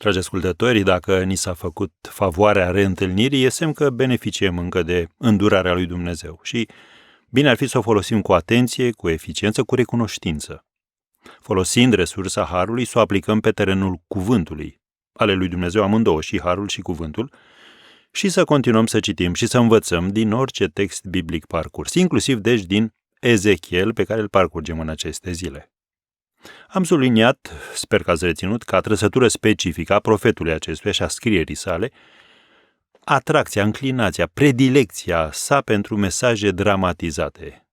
Dragi ascultători, dacă ni s-a făcut favoarea reîntâlnirii, e semn că beneficiem încă de îndurarea lui Dumnezeu și bine ar fi să o folosim cu atenție, cu eficiență, cu recunoștință. Folosind resursa Harului, să o aplicăm pe terenul cuvântului, ale lui Dumnezeu amândouă, și Harul și cuvântul, și să continuăm să citim și să învățăm din orice text biblic parcurs, inclusiv deci din Ezechiel, pe care îl parcurgem în aceste zile. Am subliniat, sper că ați reținut, ca trăsătură specifică a profetului acestuia și a scrierii sale, atracția, înclinația, predilecția sa pentru mesaje dramatizate,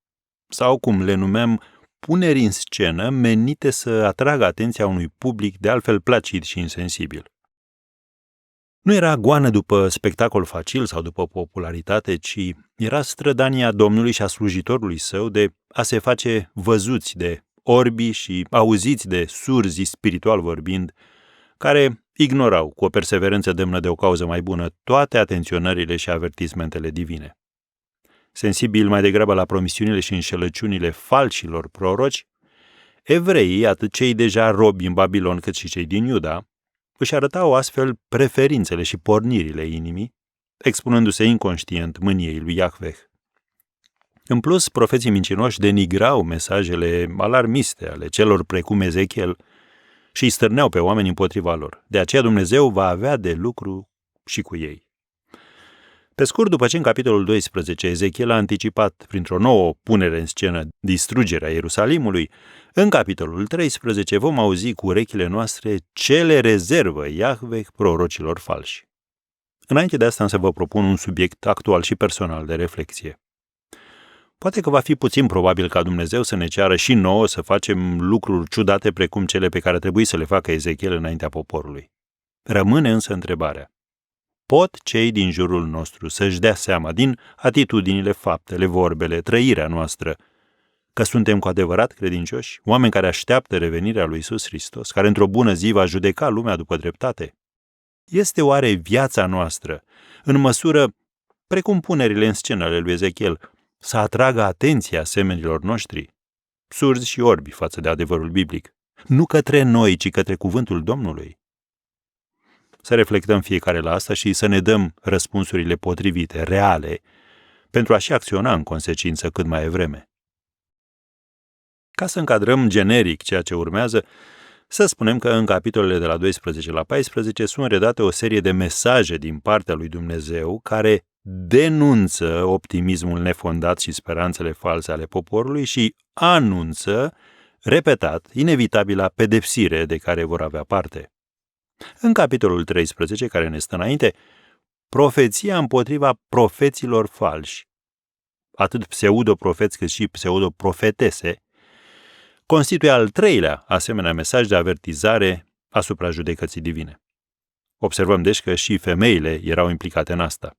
sau cum le numeam, puneri în scenă menite să atragă atenția unui public de altfel placid și insensibil. Nu era goană după spectacol facil sau după popularitate, ci era strădania Domnului și a slujitorului său de a se face văzuți de orbi și auziți de surzi, spiritual vorbind, care ignorau cu o perseverență demnă de o cauză mai bună toate atenționările și avertismentele divine. Sensibil mai degrabă la promisiunile și înșelăciunile falșilor proroci, evreii, atât cei deja robi în Babilon cât și cei din Iuda, își arătau astfel preferințele și pornirile inimii, expunându-se inconștient mâniei lui Iahveh. În plus, profeții mincinoși denigrau mesajele alarmiste ale celor precum Ezechiel și îi stârneau pe oameni împotriva lor. De aceea Dumnezeu va avea de lucru și cu ei. Pe scurt, după ce în capitolul 12 Ezechiel a anticipat printr-o nouă punere în scenă distrugerea Ierusalimului, în capitolul 13 vom auzi cu urechile noastre ce le rezervă Iahveh prorocilor falși. Înainte de asta să vă propun un subiect actual și personal de reflexie. Poate că va fi puțin probabil ca Dumnezeu să ne ceară și nouă să facem lucruri ciudate precum cele pe care trebuie să le facă Ezechiel înaintea poporului. Rămâne însă întrebarea. Pot cei din jurul nostru să-și dea seama din atitudinile, faptele, vorbele, trăirea noastră, că suntem cu adevărat credincioși, oameni care așteaptă revenirea lui Iisus Hristos, care într-o bună zi va judeca lumea după dreptate? Este oare viața noastră, în măsură, precum punerile în scenă ale lui Ezechiel, să atragă atenția semenilor noștri, surzi și orbi față de adevărul biblic, nu către noi, ci către cuvântul Domnului? Să reflectăm fiecare la asta și să ne dăm răspunsurile potrivite, reale, pentru a și acționa în consecință cât mai devreme. Ca să încadrăm generic ceea ce urmează, să spunem că în capitolele de la 12 la 14 sunt redate o serie de mesaje din partea lui Dumnezeu care denunță optimismul nefondat și speranțele false ale poporului și anunță, repetat, inevitabila pedepsire de care vor avea parte. În capitolul 13, care ne stă înainte, profeția împotriva profeților falși, atât pseudoprofeți cât și pseudoprofetese, constituie al treilea asemenea mesaj de avertizare asupra judecății divine. Observăm deci că și femeile erau implicate în asta.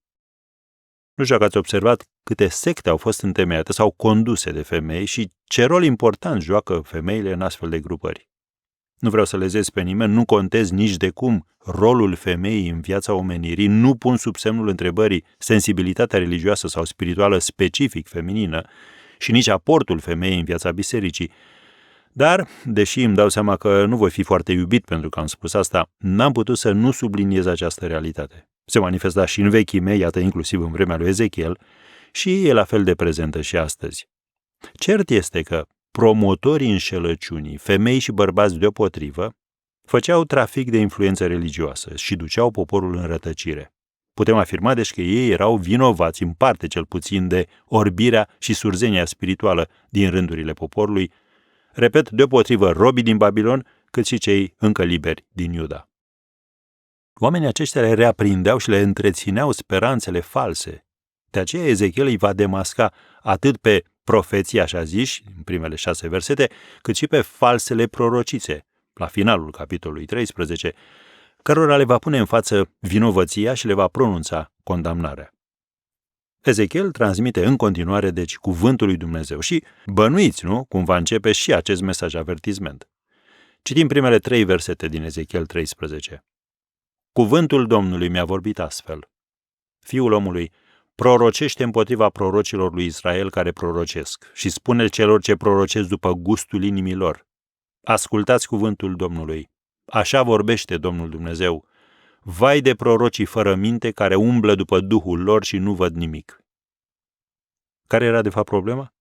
Nu știu dacă ați observat câte secte au fost întemeiate sau conduse de femei și ce rol important joacă femeile în astfel de grupări. Nu vreau să lezez pe nimeni, nu contez nici de cum rolul femeii în viața omenirii, nu pun sub semnul întrebării sensibilitatea religioasă sau spirituală specific feminină și nici aportul femeii în viața bisericii. Dar, deși îmi dau seama că nu voi fi foarte iubit pentru că am spus asta, n-am putut să nu subliniez această realitate. Se manifesta și în vechii mei, iată inclusiv în vremea lui Ezechiel, și e la fel de prezentă și astăzi. Cert este că promotorii înșelăciunii, femei și bărbați deopotrivă, făceau trafic de influență religioasă și duceau poporul în rătăcire. Putem afirma deci că ei erau vinovați în parte cel puțin de orbirea și surzenia spirituală din rândurile poporului, repet, deopotrivă robii din Babilon, cât și cei încă liberi din Iuda. Oamenii aceștia le reaprindeau și le întrețineau speranțele false. De aceea Ezechiel îi va demasca atât pe profeții, așa ziși, în primele 6 versete, cât și pe falsele prorocițe, la finalul capitolului 13, cărora le va pune în față vinovăția și le va pronunța condamnarea. Ezechiel transmite în continuare, deci, cuvântul lui Dumnezeu și bănuiți, nu, cum va începe și acest mesaj avertisment. Citim primele 3 versete din Ezechiel 13. Cuvântul Domnului mi-a vorbit astfel. Fiul omului, prorocește împotriva prorocilor lui Israel care prorocesc și spune celor ce prorocesc după gustul inimii lor. Ascultați cuvântul Domnului. așa vorbește Domnul Dumnezeu. Vai de prorocii fără minte care umblă după duhul lor și nu văd nimic. Care era de fapt problema?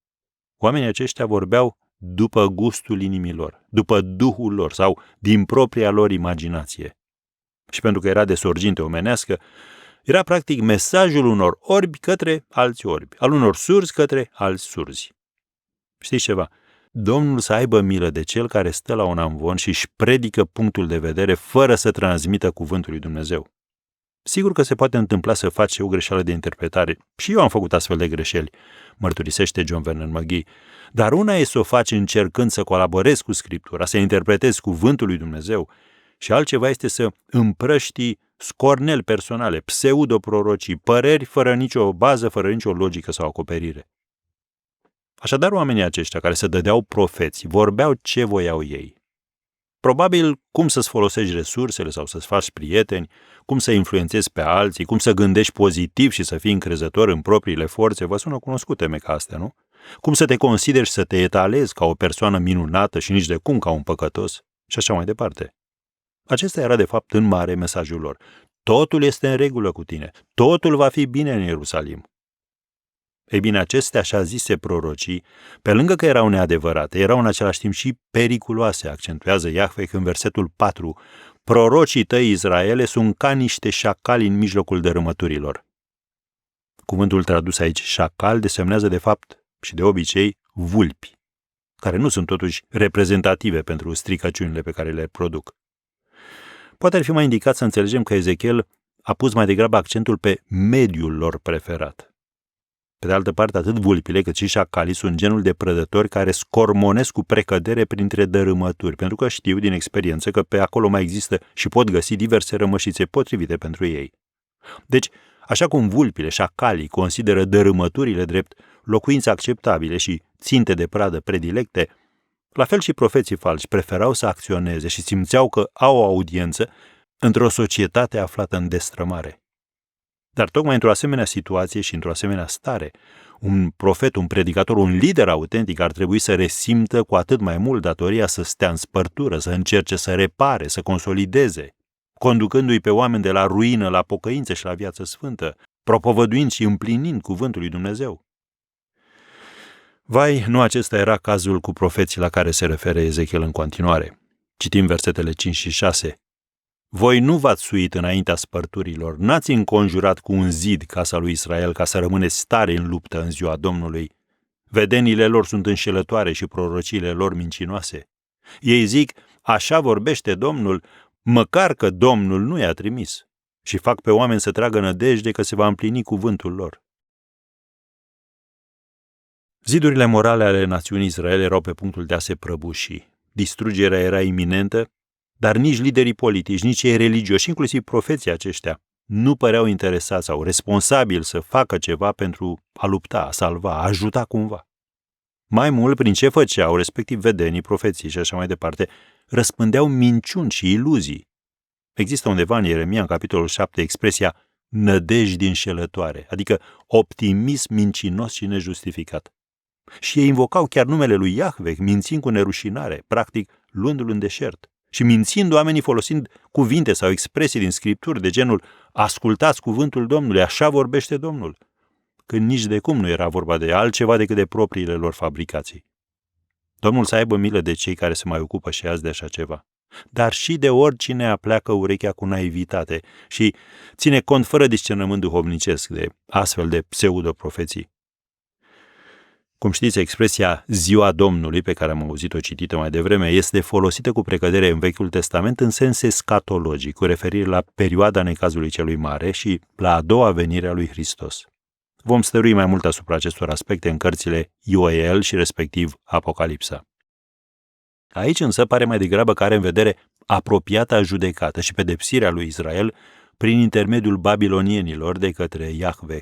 Oamenii aceștia vorbeau după gustul inimilor, după duhul lor sau din propria lor imaginație. Și pentru că era de sorginte omenească, era practic mesajul unor orbi către alți orbi, al unor surzi către alți surzi. Știți ceva? Domnul să aibă milă de cel care stă la un amvon și își predică punctul de vedere fără să transmită cuvântul lui Dumnezeu. Sigur că se poate întâmpla să faci o greșeală de interpretare. Și eu am făcut astfel de greșeli, mărturisește John Vernon McGee. Dar una e să o faci încercând să colaborezi cu Scriptura, să interpretezi cuvântul lui Dumnezeu, și altceva este să împrăștii scorneli personale, pseudoprorocii, păreri fără nicio bază, fără nicio logică sau acoperire. Așadar, oamenii aceștia care se dădeau profeți, vorbeau ce voiau ei. Probabil cum să-ți folosești resursele sau să-ți faci prieteni, cum să influențezi pe alții, cum să gândești pozitiv și să fii încrezător în propriile forțe, vă sună cunoscut teme ca astea, nu? Cum să te consideri și să te etalezi ca o persoană minunată și nici de cum ca un păcătos și așa mai departe. Acesta era de fapt în mare mesajul lor. Totul este în regulă cu tine, totul va fi bine în Ierusalim. Ei bine, aceste așa zise prorocii, pe lângă că erau neadevărate, erau în același timp și periculoase, accentuează Iahve în versetul 4. Prorocii tăi, Israele, sunt ca niște șacali în mijlocul dărâmăturilor. Cuvântul tradus aici, șacal, desemnează de fapt și de obicei vulpi, care nu sunt totuși reprezentative pentru stricăciunile pe care le produc. Poate ar fi mai indicat să înțelegem că Ezechiel a pus mai degrabă accentul pe mediul lor preferat. Pe de altă parte, atât vulpile cât și șacalii sunt genul de prădători care scormonesc cu precădere printre dărâmături, pentru că știu din experiență că pe acolo mai există și pot găsi diverse rămășițe potrivite pentru ei. Deci, așa cum vulpile, șacalii consideră dărâmăturile drept locuințe acceptabile și ținte de pradă predilecte, la fel și profeții falși preferau să acționeze și simțeau că au o audiență într-o societate aflată în destrămare. Dar tocmai într-o asemenea situație și într-o asemenea stare, un profet, un predicator, un lider autentic ar trebui să resimtă cu atât mai mult datoria să stea în spărtură, să încerce să repare, să consolideze, conducându-i pe oameni de la ruină la pocăință și la viață sfântă, propovăduind și împlinind cuvântul lui Dumnezeu. Vai, nu acesta era cazul cu profeții la care se referă Ezechiel în continuare. Citim versetele 5 și 6. Voi nu v-ați suit înaintea spărturilor, n-ați înconjurat cu un zid casa lui Israel ca să rămâneți tare în luptă în ziua Domnului. Vedenile lor sunt înșelătoare și prorociile lor mincinoase. Ei zic, așa vorbește Domnul, măcar că Domnul nu i-a trimis, și fac pe oameni să tragă nădejde că se va împlini cuvântul lor. Zidurile morale ale națiunii Israel erau pe punctul de a se prăbuși. Distrugerea era iminentă, dar nici liderii politici, nici cei religioși, inclusiv profeții aceștia, nu păreau interesați sau responsabili să facă ceva pentru a lupta, a salva, a ajuta cumva. Mai mult, prin ce făceau, respectiv vedenii, profeții și așa mai departe, răspândeau minciuni și iluzii. Există undeva în Ieremia, în capitolul 7, expresia nădejdi înșelătoare, adică optimism mincinos și nejustificat. Și ei invocau chiar numele lui Iahve, mințind cu nerușinare, practic luându-l în deșert. Și mințind oamenii folosind cuvinte sau expresii din Scripturi de genul ascultați cuvântul Domnului, așa vorbește Domnul, când nici de cum nu era vorba de altceva decât de propriile lor fabricații. Domnul să aibă milă de cei care se mai ocupă și azi de așa ceva, dar și de oricine apleacă urechea cu naivitate și ține cont fără discernământ duhovnicesc de astfel de pseudoprofeții. Cum știți, expresia ziua Domnului, pe care am auzit-o citită mai devreme, este folosită cu precădere în Vechiul Testament în sens escatologic, cu referire la perioada necazului celui mare și la a doua venire a lui Hristos. Vom stărui mai mult asupra acestor aspecte în cărțile Ioel și respectiv Apocalipsa. Aici însă pare mai degrabă că are în vedere apropiata judecată și pedepsirea lui Israel prin intermediul babilonienilor de către Iahve,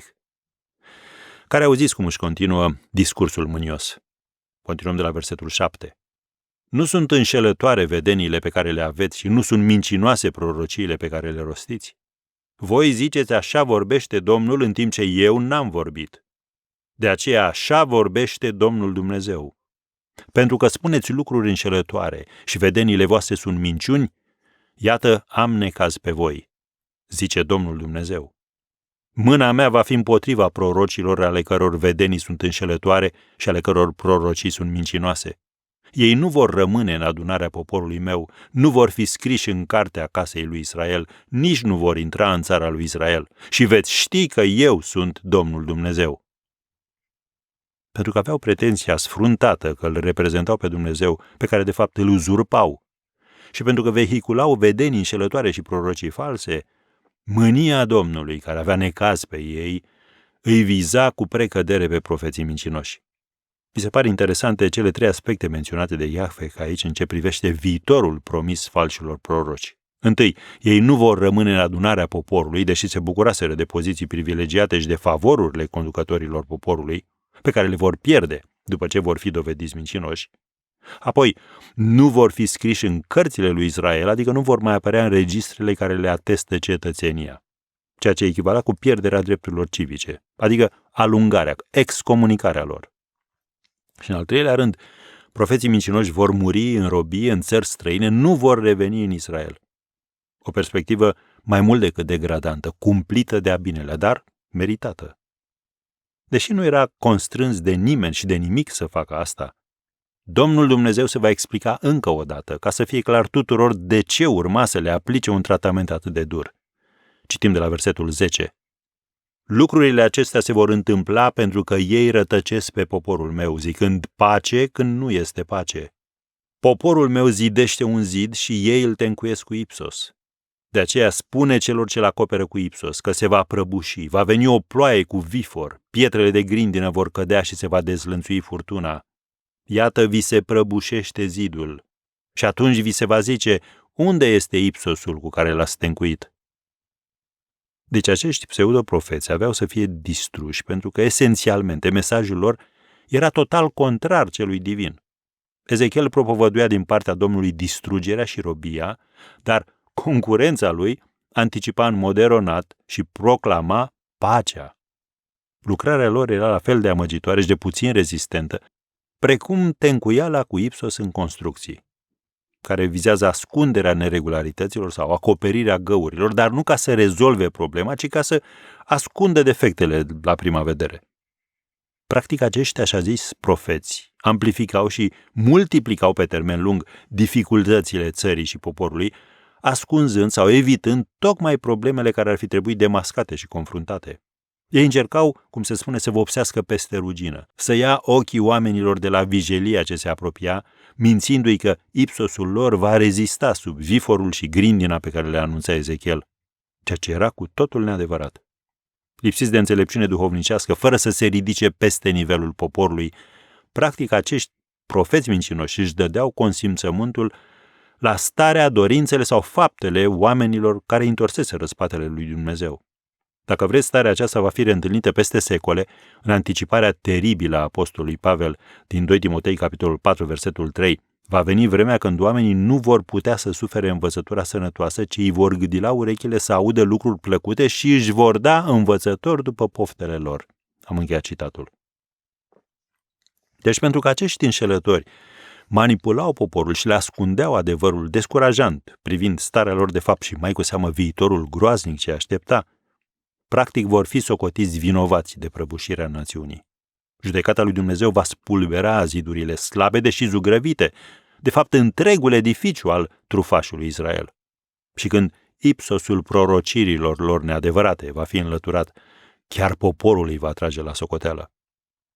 care auziți cum își continuă discursul mânios. Continuăm de la versetul 7. Nu sunt înșelătoare vedeniile pe care le aveți și nu sunt mincinoase prorociile pe care le rostiți. Voi ziceți așa vorbește Domnul în timp ce eu n-am vorbit. De aceea așa vorbește Domnul Dumnezeu. Pentru că spuneți lucruri înșelătoare și vedeniile voastre sunt minciuni, Iată, am necaz pe voi, zice Domnul Dumnezeu. Mâna mea va fi împotriva prorocilor ale căror vedenii sunt înșelătoare și ale căror prorocii sunt mincinoase. Ei nu vor rămâne în adunarea poporului meu, nu vor fi scriși în cartea casei lui Israel, nici nu vor intra în țara lui Israel. Și veți ști că eu sunt Domnul Dumnezeu. Pentru că aveau pretenția sfruntată că îl reprezentau pe Dumnezeu, pe care de fapt îl uzurpau, și pentru că vehiculau vedenii înșelătoare și prorocii false, mânia Domnului, care avea necaz pe ei, îi viza cu precădere pe profeții mincinoși. Mi se pare interesante cele 3 aspecte menționate de Iahve aici în ce privește viitorul promis falșilor proroci. Întâi, ei nu vor rămâne în adunarea poporului, deși se bucuraseră de poziții privilegiate și de favorurile conducătorilor poporului, pe care le vor pierde după ce vor fi dovediți mincinoși. Apoi, nu vor fi scriși în cărțile lui Israel, adică nu vor mai apărea în registrele care le atestă cetățenia, ceea ce echivala cu pierderea drepturilor civice, adică alungarea, excomunicarea lor. Și în al treilea rând, profeții mincinoși vor muri în robie în țări străine, nu vor reveni în Israel. O perspectivă mai mult decât degradantă, cumplită de-a binelea, dar meritată. Deși nu era constrâns de nimeni și de nimic să facă asta, Domnul Dumnezeu se va explica încă o dată, ca să fie clar tuturor de ce urma să le aplice un tratament atât de dur. Citim de la versetul 10. Lucrurile acestea se vor întâmpla pentru că ei rătăcesc pe poporul meu, zicând pace când nu este pace. Poporul meu zidește un zid și ei îl tencuiesc cu ipsos. De aceea spune celor ce-l acoperă cu ipsos că se va prăbuși, va veni o ploaie cu vifor, pietrele de grindină vor cădea și se va dezlănțui furtuna. Iată, vi se prăbușește zidul. Și atunci vi se va zice, unde este ipsosul cu care l-ați tencuit? Deci acești pseudoprofeți aveau să fie distruși pentru că, esențialmente, mesajul lor era total contrar celui divin. Ezechiel propovăduia din partea Domnului distrugerea și robia, dar concurența lui anticipa în mod eronat și proclama pacea. Lucrarea lor era la fel de amăgitoare și de puțin rezistentă, precum tencuiala cu ipsos în construcții, care vizează ascunderea neregularităților sau acoperirea găurilor, dar nu ca să rezolve problema, ci ca să ascundă defectele la prima vedere. Practic, acești așa zis profeți amplificau și multiplicau pe termen lung dificultățile țării și poporului, ascunzând sau evitând tocmai problemele care ar fi trebuit demascate și confruntate. Ei încercau, cum se spune, să vopsească peste rugină, să ia ochii oamenilor de la vijelia ce se apropia, mințindu-i că ipsosul lor va rezista sub viforul și grindina pe care le anunța Ezechiel, ceea ce era cu totul neadevărat. Lipsiți de înțelepciune duhovnicească, fără să se ridice peste nivelul poporului, practic acești profeți mincinoși își dădeau consimțământul la starea, dorințele sau faptele oamenilor care îi întorseseră spatele lui Dumnezeu. Dacă vreți, starea aceasta va fi reîntâlnită peste secole în anticiparea teribilă a apostolului Pavel din 2 Timotei, capitolul 4, versetul 3. Va veni vremea când oamenii nu vor putea să sufere învățătura sănătoasă, ci îi vor gâdila urechile să audă lucruri plăcute și își vor da învățători după poftele lor. Am încheiat citatul. Deci pentru că acești înșelători manipulau poporul și le ascundeau adevărul descurajant privind starea lor de fapt și mai cu seamă viitorul groaznic ce aștepta, practic vor fi socotiți vinovați de prăbușirea națiunii. Judecata lui Dumnezeu va spulbera zidurile slabe, deși zugrăvite, de fapt întregul edificiu al trufașului Israel. Și când ipsosul prorocirilor lor neadevărate va fi înlăturat, chiar poporul îi va trage la socoteală.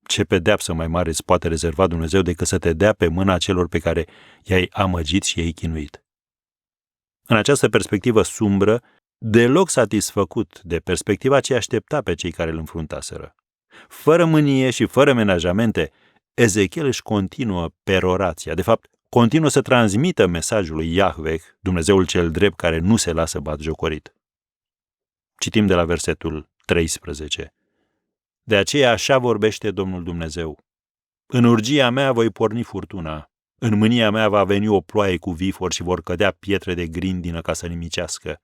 Ce pedeapsă mai mare îți poate rezerva Dumnezeu decât să te dea pe mâna celor pe care i-ai amăgit și i-ai chinuit? În această perspectivă sumbră, deloc satisfăcut de perspectiva ce aștepta pe cei care îl înfruntaseră. Fără mânie și fără menajamente, Ezechiel își continuă perorația, de fapt, continuă să transmită mesajul lui Iahve, Dumnezeul cel drept care nu se lasă batjocorit. Citim de la versetul 13. De aceea așa vorbește Domnul Dumnezeu. În urgia mea voi porni furtuna, în mânia mea va veni o ploaie cu vifor și vor cădea pietre de grindină ca să nimicească.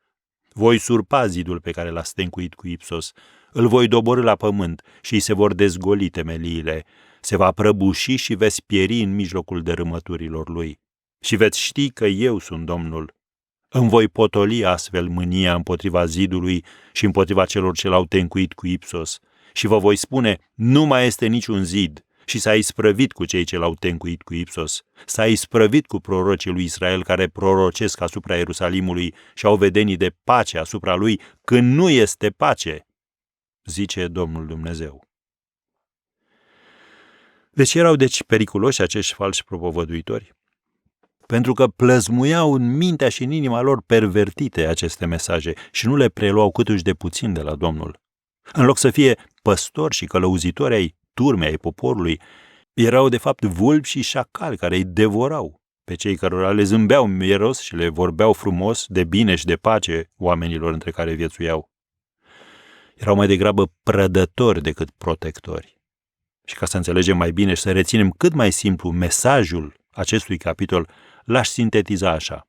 Voi surpa zidul pe care l-a stencuit cu ipsos, îl voi doborî la pământ și îi se vor dezgoli temeliile, se va prăbuși și veți pieri în mijlocul dărâmăturilor lui. Și veți ști că eu sunt Domnul. Îmi voi potoli astfel mânia împotriva zidului și împotriva celor ce l-au tencuit cu Ipsos și vă voi spune, nu mai este niciun zid și s-a isprăvit cu cei ce l-au tencuit cu Ipsos, s-a isprăvit cu prorocii lui Israel care prorocesc asupra Ierusalimului și au vedenii de pace asupra lui când nu este pace, zice Domnul Dumnezeu. De ce erau periculoși acești falși propovăduitori? Pentru că plăzmuiau în mintea și în inima lor pervertite aceste mesaje și nu le preluau câtuși de puțin de la Domnul. În loc să fie păstori și călăuzitori ai turmei, ai poporului, erau de fapt vulpi și șacali care îi devorau pe cei cărora le zâmbeau mieros și le vorbeau frumos de bine și de pace oamenilor între care viețuiau. Erau mai degrabă prădători decât protectori. Și ca să înțelegem mai bine și să reținem cât mai simplu mesajul acestui capitol, l-aș sintetiza așa.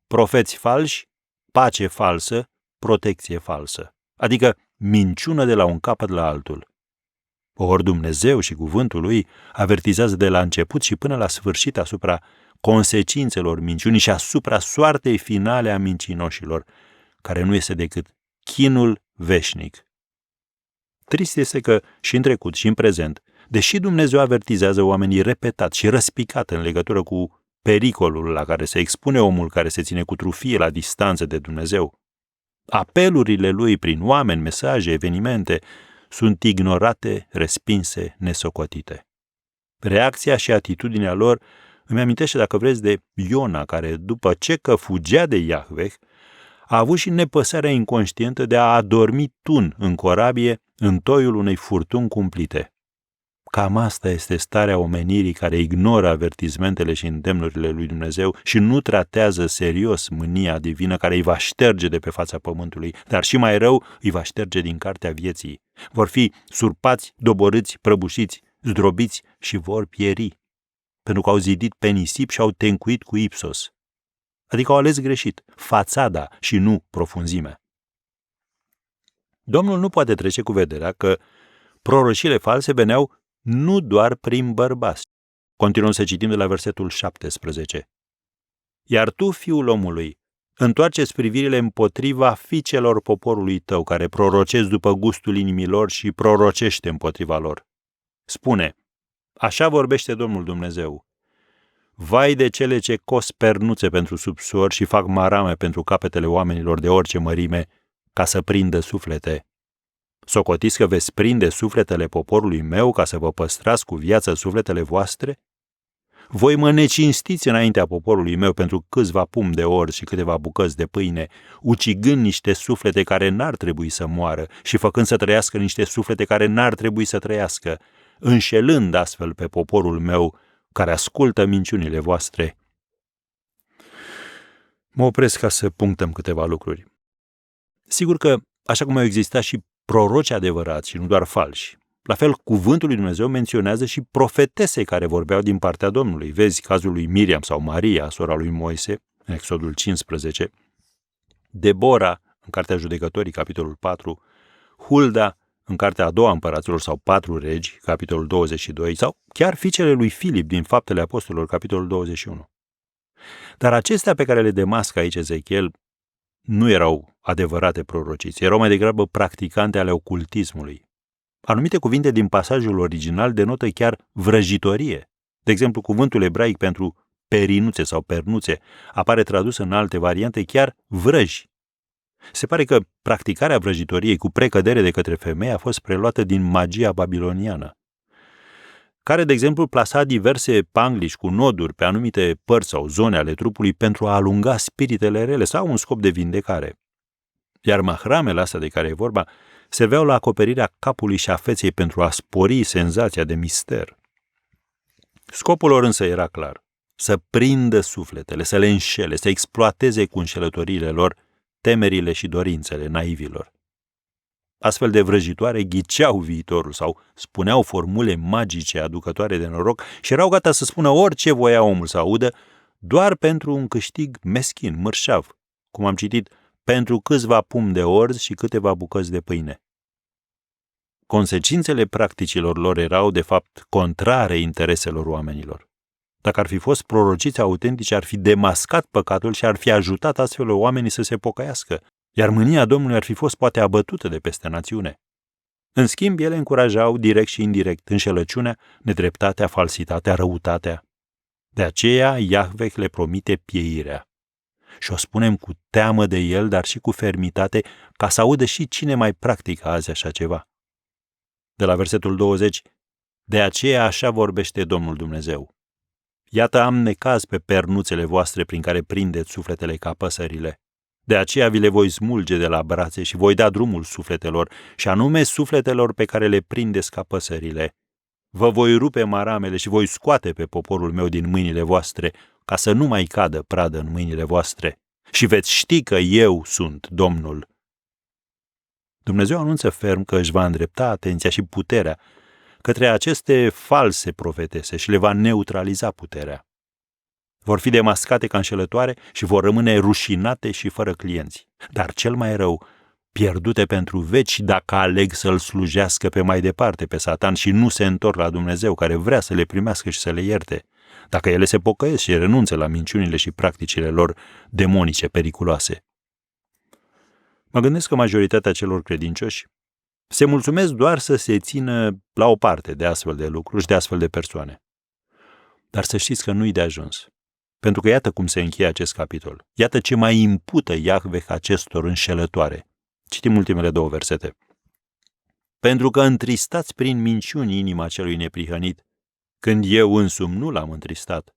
Profeți falși, pace falsă, protecție falsă. Adică minciună de la un capăt la altul. Ori Dumnezeu și cuvântul lui avertizează de la început și până la sfârșit asupra consecințelor minciunii și asupra soartei finale a mincinoșilor, care nu este decât chinul veșnic. Trist este că și în trecut și în prezent, deși Dumnezeu avertizează oamenii repetat și răspicat în legătură cu pericolul la care se expune omul care se ține cu trufie la distanță de Dumnezeu, apelurile lui prin oameni, mesaje, evenimente sunt ignorate, respinse, nesocotite. Reacția și atitudinea lor îmi amintește, dacă vreți, de Iona, care, după ce că fugea de Iahveh, a avut și nepăsarea inconștientă de a adormi tun în corabie în toiul unei furtuni cumplite. Cam asta este starea omenirii care ignoră avertizmentele și îndemnurile lui Dumnezeu și nu tratează serios mânia divină care îi va șterge de pe fața pământului, dar și mai rău îi va șterge din cartea vieții. Vor fi surpați, doborâți, prăbușiți, zdrobiți și vor pieri, pentru că au zidit pe nisip și au tencuit cu Ipsos. Adică au ales greșit, fațada și nu profunzimea. Domnul nu poate trece cu vederea că prorocile false veneau nu doar prin bărbați. Continuăm să citim de la versetul 17. Iar tu, fiul omului, întoarce-ți privirile împotriva fiicelor poporului tău, care prorocesc după gustul inimilor și prorocește împotriva lor. Spune, așa vorbește Domnul Dumnezeu. Vai de cele ce cos pernuțe pentru subsori și fac marame pentru capetele oamenilor de orice mărime, ca să prindă suflete. Socotiți că veți prinde sufletele poporului meu ca să vă păstrați cu viață sufletele voastre? Voi mă necinstiți înaintea poporului meu pentru câțiva pumni de orz și câteva bucăți de pâine, ucigând niște suflete care n-ar trebui să moară și făcând să trăiască niște suflete care n-ar trebui să trăiască, înșelând astfel pe poporul meu care ascultă minciunile voastre. Mă opresc ca să punctăm câteva lucruri. Sigur că, așa cum au existat și proroci adevărați și nu doar falși, la fel, cuvântul lui Dumnezeu menționează și profetese care vorbeau din partea Domnului. Vezi cazul lui Miriam sau Maria, sora lui Moise, în Exodul 15, Debora, în Cartea Judecătorii, capitolul 4, Hulda, în Cartea a doua Împăraților sau 4 Regi, capitolul 22, sau chiar fiicele lui Filip din Faptele Apostolilor, capitolul 21. Dar acestea pe care le demască aici Ezechiel nu erau adevărate prorociți, erau mai degrabă practicante ale ocultismului. Anumite cuvinte din pasajul original denotă chiar vrăjitorie. De exemplu, cuvântul ebraic pentru perinuțe sau pernuțe apare tradus în alte variante chiar vrăji. Se pare că practicarea vrăjitoriei cu precădere de către femei a fost preluată din magia babiloniană, care, de exemplu, plasa diverse pangliși cu noduri pe anumite părți sau zone ale trupului pentru a alunga spiritele rele sau un scop de vindecare. Iar mahramele astea de care e vorba serveau la acoperirea capului și a feței pentru a spori senzația de mister. Scopul lor însă era clar, să prindă sufletele, să le înșele, să exploateze cu înșelătoriile lor temerile și dorințele naivilor. Astfel de vrăjitoare ghiceau viitorul sau spuneau formule magice aducătoare de noroc și erau gata să spună orice voia omul să audă, doar pentru un câștig meschin, mărșav, cum am citit, pentru câțiva pumni de orz și câteva bucăți de pâine. Consecințele practicilor lor erau, de fapt, contrare intereselor oamenilor. Dacă ar fi fost prorociți autentici, ar fi demascat păcatul și ar fi ajutat astfel oamenii să se pocăiască, iar mânia Domnului ar fi fost poate abătută de peste națiune. În schimb, ele încurajau direct și indirect înșelăciunea, nedreptatea, falsitatea, răutatea. De aceea, Iahveh le promite pieirea. Și o spunem cu teamă de el, dar și cu fermitate, ca să audă și cine mai practică azi așa ceva. De la versetul 20, de aceea așa vorbește Domnul Dumnezeu. Iată am necaz pe pernuțele voastre prin care prindeți sufletele ca păsările. De aceea vi le voi smulge de la brațe și voi da drumul sufletelor, și anume sufletelor pe care le prindeți ca păsările. Vă voi rupe maramele și voi scoate pe poporul meu din mâinile voastre, ca să nu mai cadă pradă în mâinile voastre. Și veți ști că eu sunt Domnul. Dumnezeu anunță ferm că își va îndrepta atenția și puterea către aceste false profetese și le va neutraliza puterea. Vor fi demascate ca înșelătoare și vor rămâne rușinate și fără clienți. Dar cel mai rău, pierdute pentru veci dacă aleg să-l slujească pe mai departe pe Satan și nu se întorc la Dumnezeu care vrea să le primească și să le ierte, dacă ele se pocăiesc și renunță la minciunile și practicile lor demonice periculoase. Mă gândesc că majoritatea celor credincioși se mulțumesc doar să se țină la o parte de astfel de lucruri și de astfel de persoane. Dar să știți că nu-i de ajuns. Pentru că iată cum se încheie acest capitol. Iată ce mai impută Iahveh acestor înșelătoare. Citim ultimele 2 versete. Pentru că întristați prin minciuni inima celui neprihănit, când eu însumi nu l-am întristat,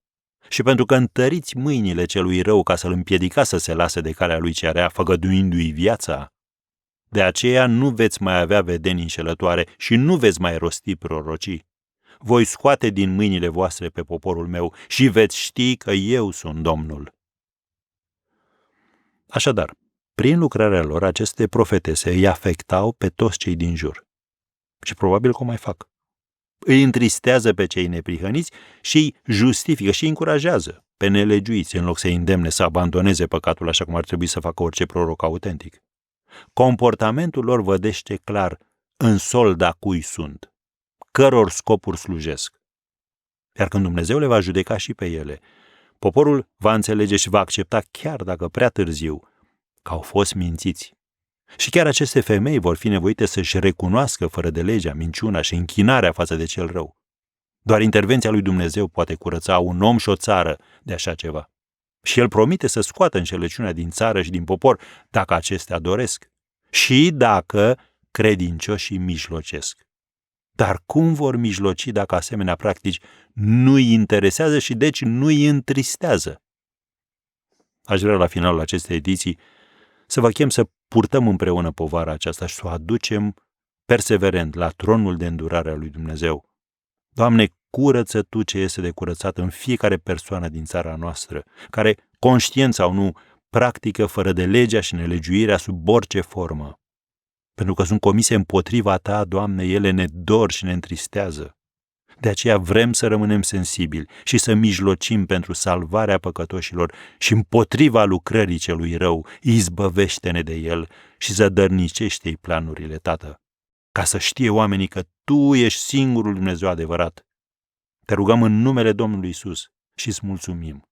și pentru că întăriți mâinile celui rău ca să-l împiedica să se lase de calea lui cea rea, făgăduindu-i viața, de aceea nu veți mai avea vedenii înșelătoare și nu veți mai rosti prorocii. Voi scoate din mâinile voastre pe poporul meu și veți ști că eu sunt Domnul. Așadar, prin lucrarea lor, aceste profetese îi afectau pe toți cei din jur. Și probabil că o mai fac. Îi întristează pe cei neprihăniți și îi justifică și îi încurajează pe nelegiuiți în loc să îi îndemne să abandoneze păcatul așa cum ar trebui să facă orice proroc autentic. Comportamentul lor vădește clar în solda cui sunt, căror scopuri slujesc. Iar când Dumnezeu le va judeca și pe ele, poporul va înțelege și va accepta, chiar dacă prea târziu, că au fost mințiți. Și chiar aceste femei vor fi nevoite să-și recunoască fără de legea, minciuna și închinarea față de cel rău. Doar intervenția lui Dumnezeu poate curăța un om și o țară de așa ceva. Și el promite să scoată înșelăciunea din țară și din popor dacă acestea doresc și dacă credincioșii mijlocesc. Dar cum vor mijloci dacă asemenea practici nu-i interesează și deci nu-i întristează? Aș vrea la finalul acestei ediții să vă chem să purtăm împreună povara aceasta și să o aducem perseverent la tronul de îndurare al lui Dumnezeu. Doamne, curăță Tu ce este de curățat în fiecare persoană din țara noastră, care, conștient sau nu, practică fără de legea și nelegiuirea sub orice formă. Pentru că sunt comise împotriva Ta, Doamne, ele ne dor și ne întristează. De aceea vrem să rămânem sensibili și să mijlocim pentru salvarea păcătoșilor și împotriva lucrării celui rău, izbăvește-ne de el și zădărnicește-i planurile, Tată, ca să știe oamenii că Tu ești singurul Dumnezeu adevărat. Te rugăm în numele Domnului Iisus și îți mulțumim.